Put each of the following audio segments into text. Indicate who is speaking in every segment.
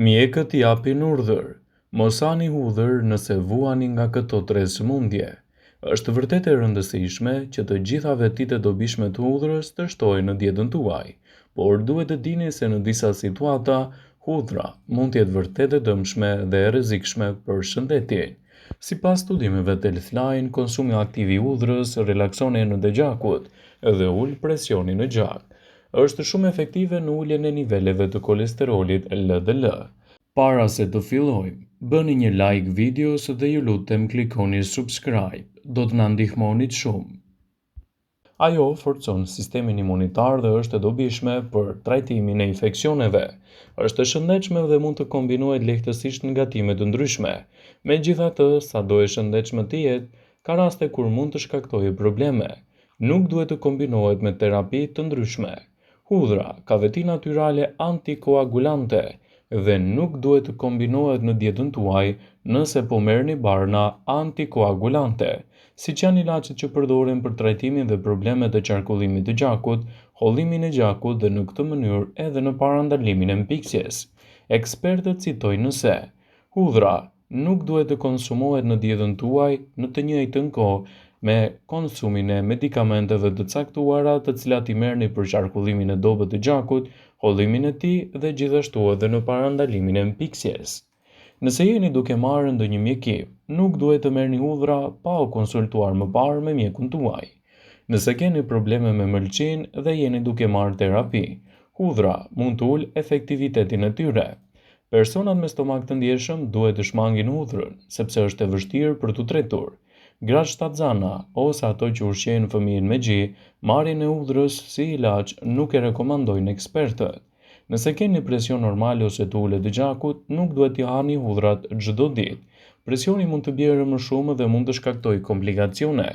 Speaker 1: Mjekët japin urdhër, mos hani hudhër nëse vuani nga këto tre sëmundje. Është vërtet e rëndësishme që të gjitha vetitë e dobishme të hudhrës të shtojnë në dietën tuaj, por duhet të dini se në disa situata hudhra mund të jetë vërtet e dëmshme dhe e rrezikshme për shëndetin. Sipas studimeve të Healthline, konsumi aktiv i hudhrës relakson enën e gjakut dhe ul presionin në gjak. Është shumë efektive në uljen e niveleve të kolesterolit LDL. Para se të fillojmë, bëni një like videos dhe ju lutem klikoni subscribe, do të na ndihmonit shumë. Ajo forcon sistemin imunitar dhe është e dobishme për trajtimin e infeksioneve. Është e shëndetshme dhe mund të kombinohet lehtësisht në gatime të ndryshme. Megjithatë, sado e shëndetshme të jetë, ka raste kur mund të shkaktojë probleme. Nuk duhet të kombinohet me terapi të ndryshme. Hudhra ka veti natyrale antikoagulante dhe nuk duhet të kombinohet në dietën tuaj nëse po merrni barna antikoagulante, siç janë ilaçet që përdoren për trajtimin dhe problemet e qarkullimit të gjakut, hollimin e gjakut dhe në këtë mënyrë edhe në parandalimin e mpiksjes. Ekspertët citojnë se hudhra nuk duhet të konsumohet në dietën tuaj në të njëjtën kohë me konsumin e medikamenteve të caktuara të cilat i merrni për qarkullimin e dobët të gjakut, hollimin e tij dhe gjithashtu edhe në parandalimin e mpiksjes. Nëse jeni duke marrë ndonjë mjekim, nuk duhet të merrni hudhra pa u konsultuar më parë me mjekun tuaj. Nëse keni probleme me mëlçinë dhe jeni duke marrë terapi, hudhra mund të ulë efektivitetin e tyre. Personat me stomak të ndjeshëm duhet të shmangin hudhrën, sepse është e vështirë për t'u tretur. Gratë shtatzana ose ato që ushqejnë fëmijën me gji, marrjen e hudhrës si ilaç nuk e rekomandojnë ekspertët. Nëse keni presion normal ose të ulët të gjakut, nuk duhet t'i hani hudhrat çdo ditë. Presioni mund të bjerë më shumë dhe mund të shkaktojë komplikacione.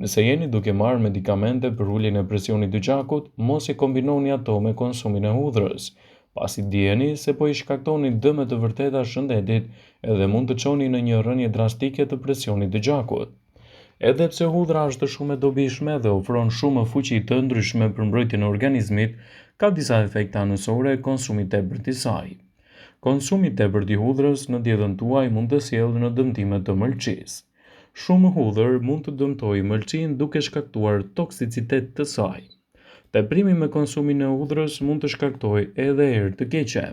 Speaker 1: Nëse jeni duke marrë medikamente për uljen e presionit të gjakut, mos i kombinoni ato me konsumin e hudhrës, pasi dijeni se po i shkaktoni dëme të vërteta shëndetit edhe mund të çoni në një rënje drastike të presionit të gjakut. Edhe pse hudhra është shumë e dobishme dhe ofron shumë fuqi të ndryshme për mbrojtjen e organizmit, ka disa efekte anësore e konsumit tepërt i saj. Konsumi i tepërt i hudhrës në dietën tuaj mund të sjellë në dëmtime të mëlçisë. Shumë hudhër mund të dëmtojë mëlçinë duke shkaktuar toksicitet të saj. Teprimi me konsumin e hudhrës mund të shkaktojë edhe erë të keqe.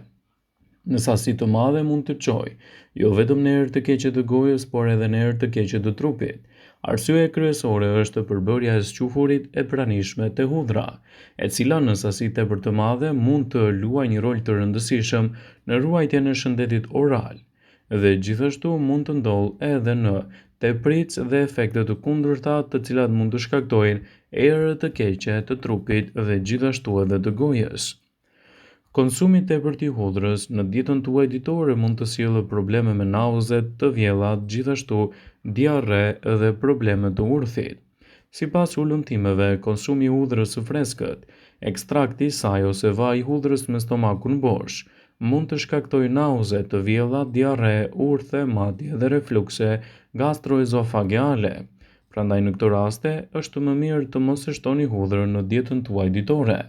Speaker 1: Në sasi të madhe mund të çojë, jo vetëm në erë të keqe të gojës, por edhe në erë të keqe të trupit. Arsyeja kryesore është përbërja e sqafurit e pranishme te hudhra, e cila në sasi tepër të madhe mund të luajë një rol të rëndësishëm në ruajtjen e shëndetit oral, dhe gjithashtu mund të ndodhë edhe në tepritës dhe efekte të kundërta të cilat mund të shkaktojnë erë të keqe të trupit dhe gjithashtu edhe të gojës. Konsumi i tepërt i hudhrës në dietën tuaj ditore mund të sjellë probleme me nauze të vjella, gjithashtu diarre dhe probleme të urthit. Sipas ulëmtimeve, konsumi i hudhrës së freskët, ekstrakti i saj ose vaji i hudhrës me stomakun bosh, mund të shkaktojë nauze të vjella, diarre, urthe, madje edhe reflukse gastroezofageale. Prandaj në këto raste është më mirë të mos e shtoni hudhrën në dietën tuaj ditore.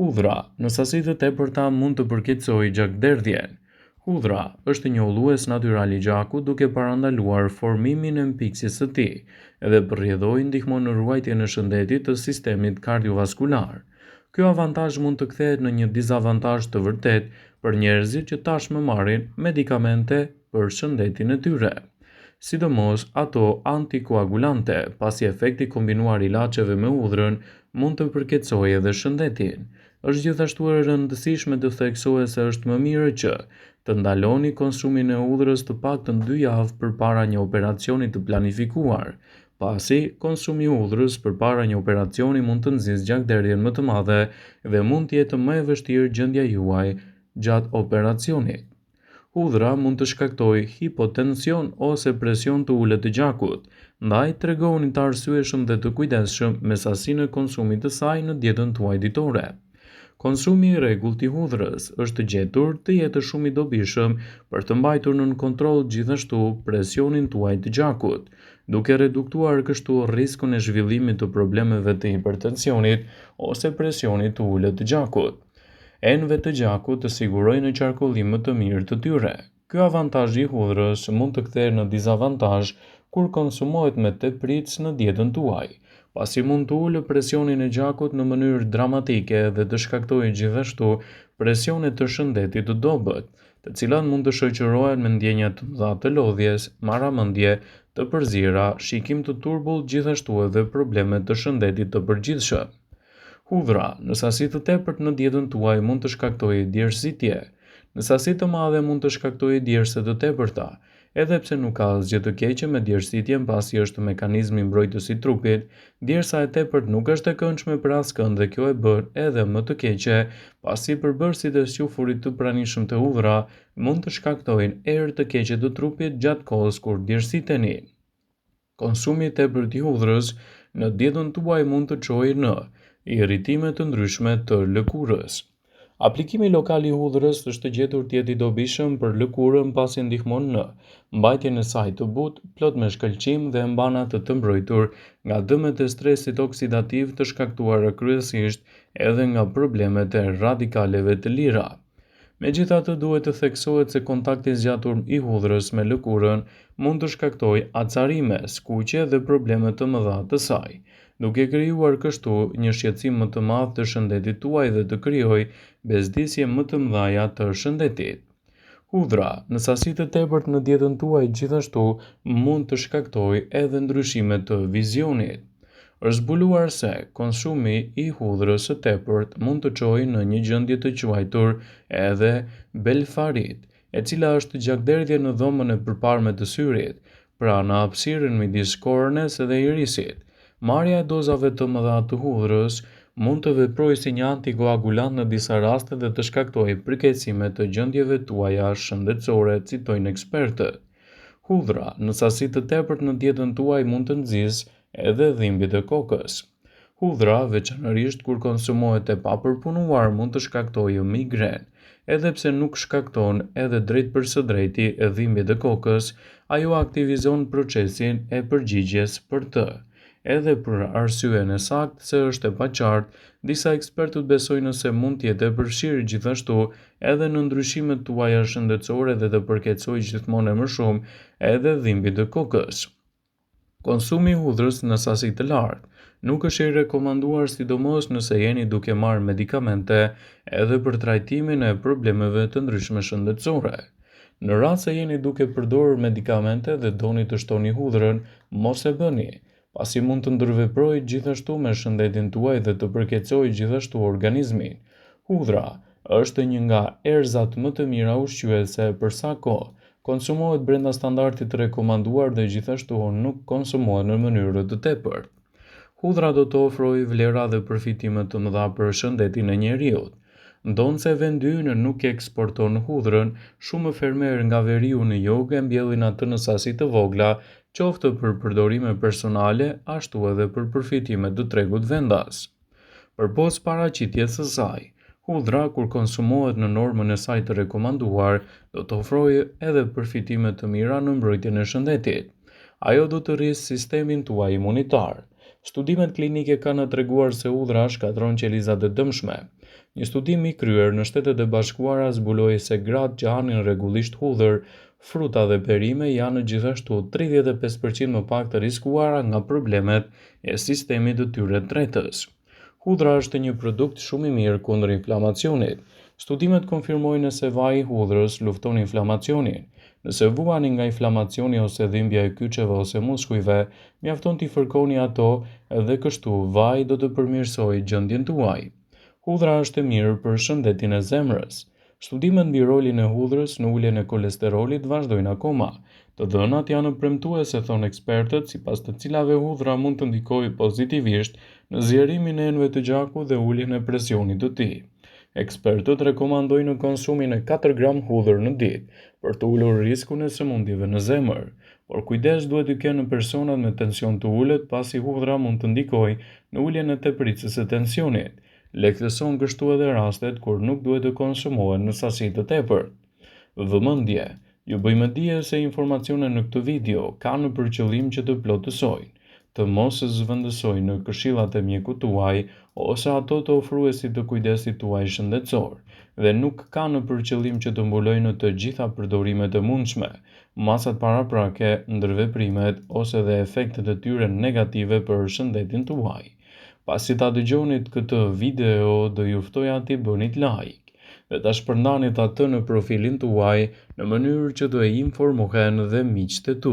Speaker 1: Hudhra në sasi të tepërta mund të përkeqësojë gjakderdhjen. Hudhra është një ullues natyral i gjakut duke parandaluar formimin e mpiksjes së tij dhe përrjedhoi ndihmon në ruajtjen e shëndetit të sistemit kardiovaskular. Ky avantazh mund të kthehet në një dizavantazh të vërtet për njerëzit që tashmë marrin medikamente për shëndetin e tyre, sidomos ato antikoagulante, pasi efekti kombinuar i ilaçeve me hudhrën mund të përkeqësojë edhe shëndetin. Është gjithashtu e rëndësishme të theksohet se është më mirë që të ndaloni konsumin e hudhrës të paktën 2 javë përpara një operacioni të planifikuar, pasi konsumi i hudhrës përpara një operacioni mund të nxjisë gjakderdhjen më të madhe dhe mund të jetë më e vështirë gjendja juaj gjatë operacionit. Hudhra mund të shkaktojë hipotension ose presion të ulët të gjakut, ndaj tregoni të arsyeshëm dhe të kujdesshëm me sasinë e konsumit të saj në dietën tuaj ditore. Konsumi i rregullt i hudhrës është gjetur të jetë shumë i dobishëm për të mbajtur nën kontroll gjithashtu presionin tuaj të gjakut, duke reduktuar kështu rrezikun e zhvillimit të problemeve të hipertensionit ose presionit të ulët të gjakut. Enëve të gjakut të sigurojnë një qarkullim më të mirë të tyre. Ky avantazh i hudhrës mund të kthehet në dizavantazh kur konsumohet me tepritës në dietën tuaj, pasi mund të ulë presionin e gjakut në mënyrë dramatike dhe të shkaktojë gjithashtu presione të shëndetit të dobët, të cilat mund të shoqërohen me ndjenja të mëdha të lodhjes, marramendje, të përzira, shikim të turbull, gjithashtu edhe probleme të shëndetit të përgjithshëm. Hudhra në sasi të tepërt në dietën tuaj mund të shkaktojë djersësitje. Në sasi të madhe mund të shkaktojë djersë të tepërta, edhe pse nuk ka asgjë të keqe me djersësitjen pasi është mekanizmi mbrojtës i trupit, djersa e tepërt nuk është e këndshme për askënd dhe kjo e bën edhe më të keqe, pasi përbërësit e sjufurit të pranishëm të hudhra mund të shkaktojnë erë të keqe të trupit gjatë kohës kur djersiteni. Konsumi i tepërt i hudhrës në dietën tuaj mund të çojë në irritime të ndryshme të lëkurës. Aplikimi lokal i hudhrës është gjetur të jetë i dobishëm për lëkurën pasi ndihmon në mbajtjen e saj të butë, plot me shkëlqim dhe mbana të mbrojtur nga dëmet e stresit oksidativ të shkaktuara kryesisht edhe nga problemet e radikaleve të lira. Megjithatë, duhet të theksohet se kontakti i zgjatur i hudhrës me lëkurën mund të shkaktojë acarime, skuqje dhe probleme të mëdha të saj, duke krijuar kështu një shqetësim më të madh të shëndetit tuaj dhe të krijojë bezdisje më të mëdha të shëndetit. Hudhra në sasi të tepërt në dietën tuaj gjithashtu mund të shkaktojë edhe ndryshime të vizionit. Është zbuluar se konsumi i hudhrës së tepërt mund të çojë në një gjendje të quajtur edhe belfarit, e cila është gjakderdhje në dhomën e përparme të syrit, pra në hapësirën midis kornes dhe irisit. Marrja e dozave të mëdha të hudhrës mund të veprojë si një antikoagulant në disa raste dhe të shkaktojë përkeqësime të gjendjeve tuaja shëndetësore, citojnë ekspertët. Hudhra në sasi të tepërt në dietën tuaj mund të nxjisë edhe dhimbjet e kokës. Hudhra, veçanërisht kur konsumohet e papërpunuar, mund të shkaktojë migren. Edhe pse nuk shkakton edhe drejt për së drejti e dhimbjet e kokës, ajo aktivizon procesin e përgjigjes për të. Edhe për arsyeën e saktë se është e paqartë, disa ekspertët besojnë se mund të jetë e përfshirë gjithashtu edhe në ndryshimet tuaja shëndetësore dhe të përkeqësojë gjithmonë më shumë edhe dhimbjet e kokës. Konsumi i hudhrës në sasi të lartë nuk është i rekomanduar, sidomos nëse jeni duke marrë medikamente edhe për trajtimin e problemeve të ndryshme shëndetësore. Në rast se jeni duke përdorur medikamente dhe doni të shtoni hudhrën, mos e bëni, pasi mund të ndërveprojë gjithashtu me shëndetin tuaj dhe të përkeqësojë gjithashtu organizmin. Hudhra është një nga erëzat më të mira ushqyese për sa kohë. Konsumohet brenda standardit të rekomanduar dhe gjithashtu nuk konsumohet në mënyrë të tepërt. Hudhra do të ofrojë vlera dhe përfitime të mëdha për shëndetin e njeriut. Ndonse vendi ynë nuk eksporton hudhrën, shumë fermerë nga veriu në jug e mbjellin atë në sasi të vogla, qoftë për përdorime personale, ashtu edhe për përfitime të tregut vendas. Përpos paraqitjes së saj, hudhra kur konsumohet në normën e saj të rekomanduar, do të ofrojë edhe përfitime të mira në mbrojtjen e shëndetit. Ajo do të rrisë sistemin tuaj imunitar. Studimet klinike kanë treguar se hudhra shkatërron qelizat e dëmshme. Një studim i kryer në Shtetet e Bashkuara zbuloi se gratë që hanin rregullisht hudhër, fruta dhe perime janë gjithashtu 35% më pak të riskuara nga problemet e sistemit të tyre tretës. Hudhra është një produkt shumë i mirë kundër inflamacionit. Studimet konfirmojnë se vaji i hudhrës lufton inflamacionin. Nëse vuani nga inflamacioni ose dhimbja e kyçeve ose muskujve, mjafton t'i fërkoni ato dhe kështu vaji do të përmirësojë gjendjen tuaj. Hudhra është e mirë për shëndetin e zemrës. Studimet mbi rolin e hudhrës në uljen e kolesterolit vazhdojnë akoma. Të dhënat janë premtuese, thonë ekspertët, sipas të cilave hudhra mund të ndikojë pozitivisht në zgjerimin e enëve të gjakut dhe uljen e presionit të tij. Ekspertët rekomandojnë konsumin e 4 gram hudhër në ditë për të ulur riskun e sëmundjeve në zemër, por kujdes duhet të kenë personat me tension të ulët pasi hudhra mund të ndikojë në uljen e tepritjes së tensionit. Lehtëson kështu edhe rastet kur nuk duhet të konsumohen në sasi të tepërt. Vëmendje, ju bëjmë dije se informacionet në këtë video kanë për qëllim që të plotësojnë. të mos zëvendësojnë në këshillat e mjekut tuaj ose ato të ofruesit të kujdesit tuaj shëndetësor, dhe nuk ka në për qëllim që të mbulojnë të gjitha përdorimet e mundshme, masat paraprake, ndërveprimet ose dhe efektet e tyre negative për shëndetin tuaj. Pasi ta dëgjonit këtë video, do ju ftoja t'i bënit like dhe ta shpërndanit atë në profilin tuaj në mënyrë që të informohen dhe miqtë e tu.